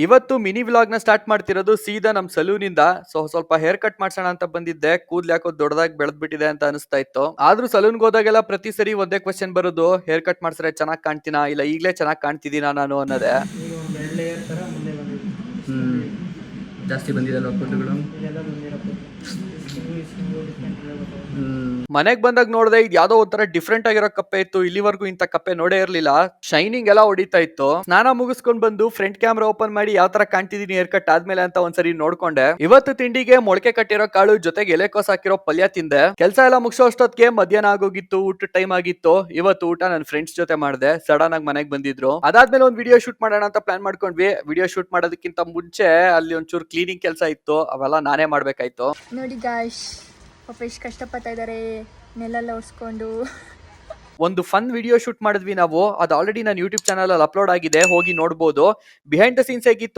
ಇವತ್ತು mini vlog ನ start ಮಾಡ್ತಿರೋದು ಸೀದಾ ನಮ್ ಸಲೂನ್ ಇಂದ. ಸ್ವಲ್ಪ ಹೇರ್ ಕಟ್ ಮಾಡ್ಸೋಣ ಅಂತ ಬಂದಿದ್ದೆ. ಕೂದ್ಲು ಯಾಕೋ ದೊಡ್ಡದಾಗಿ ಬೆಳೆದ್ಬಿಟ್ಟಿದೆ ಅಂತ ಅನಿಸ್ತಾ ಇತ್ತು. ಆದ್ರೂ ಸಲೂನ್ಗೆ ಹೋದಾಗೆಲ್ಲ ಪ್ರತಿ ಸರಿ ಒಂದೇ ಕ್ವೆಶ್ಚನ್ ಬರೋದು, ಹೇರ್ ಕಟ್ ಮಾಡ್ಸಿದ್ರೆ ಚೆನ್ನಾಗಿ ಕಾಣ್ತೀನಾ ಇಲ್ಲ ಈಗಲೇ ಚೆನ್ನಾಗಿ ಕಾಣ್ತಿದ್ದೀನಾ ನಾನು ಅನ್ನೋದೇ. ಜಾಸ್ತಿ ಬಂದಿರಲ್ವ ಕೂದಲುಗಳು. ಮನೆಗ್ ಬಂದಾಗ ನೋಡ್ದೆ ಇದು ಯಾವ್ದೋ ಒಂಥರ ಡಿಫ್ರೆಂಟ್ ಆಗಿರೋ ಕಪ್ಪೆ ಇತ್ತು. ಇಲ್ಲಿವರೆಗೂ ಇಂತ ಕಪ್ಪೆ ನೋಡೇ ಇರ್ಲಿಲ್ಲ. ಶೈನಿಂಗ್ ಎಲ್ಲ ಹೊಡಿತಾ ಇತ್ತು. ಸ್ನಾನ ಮುಗಿಸ್ಕೊಂಡ್ ಬಂದು ಫ್ರಂಟ್ ಕ್ಯಾಮ್ರಾ ಓಪನ್ ಮಾಡಿ ಯಾವ ತರ ಕಾಣ್ತಿದೀನಿ ಹೇರ್ ಕಟ್ ಆದ್ಮೇಲೆ ಅಂತ ಒಂದ್ಸರಿ ನೋಡ್ಕೊಂಡೆ. ಇವತ್ತು ತಿಂಡಿಗೆ ಮೊಳಕೆ ಕಟ್ಟಿರೋ ಕಾಳು ಜೊತೆಗೆ ಎಲೆಕೋಸ್ ಹಾಕಿರೋ ಪಲ್ಯ ತಿಂದೆ. ಕೆಲಸ ಎಲ್ಲ ಮುಗಿಸೋ ಅಷ್ಟೊತ್ತಿಗೆ ಮಧ್ಯಾಹ್ನ ಆಗೋಗಿತ್ತು, ಊಟ ಟೈಮ್ ಆಗಿತ್ತು. ಇವತ್ತು ಊಟ ನನ್ನ ಫ್ರೆಂಡ್ಸ್ ಜೊತೆ ಮಾಡಿದೆ. ಸಡನ್ ಆಗಿ ಮನೆಗೆ ಬಂದಿದ್ರು. ಅದಾದ್ಮೇಲೆ ಒಂದು ವಿಡಿಯೋ ಶೂಟ್ ಮಾಡೋಣ ಅಂತ ಪ್ಲಾನ್ ಮಾಡ್ಕೊಂಡ್ವಿ. ವಿಡಿಯೋ ಶೂಟ್ ಮಾಡೋದಕ್ಕಿಂತ ಮುಂಚೆ ಅಲ್ಲಿ ಒಂಚೂರು ಕ್ಲೀನಿಂಗ್ ಕೆಲಸ ಇತ್ತು, ಅವೆಲ್ಲ ನಾನೇ ಮಾಡ್ಬೇಕಾಯ್ತು. ನೋಡಿ ಗಾಯ್ಸ್, ಪಾಪ ಎಷ್ಟು ಕಷ್ಟಪಡ್ತಾ ಇದ್ದಾರೆ ನೆಲೆಲ್ಲ ಒರೆಸ್ಕೊಂಡು. ಒಂದು ಫನ್ ವಿಡಿಯೋ ಶೂಟ್ ಮಾಡಿದ್ವಿ ನಾವು. ಅದು ಆಲ್ರೆಡಿ ನನ್ನ ಯೂಟ್ಯೂಬ್ ಚಾನಲ್ ಅಲ್ಲಿ ಅಪ್ಲೋಡ್ ಆಗಿದೆ, ಹೋಗಿ ನೋಡ್ಬೋದು. ಬಿಹೈಂಡ್ ದ ಸೀನ್ಸ್ ಹೇಗಿತ್ತು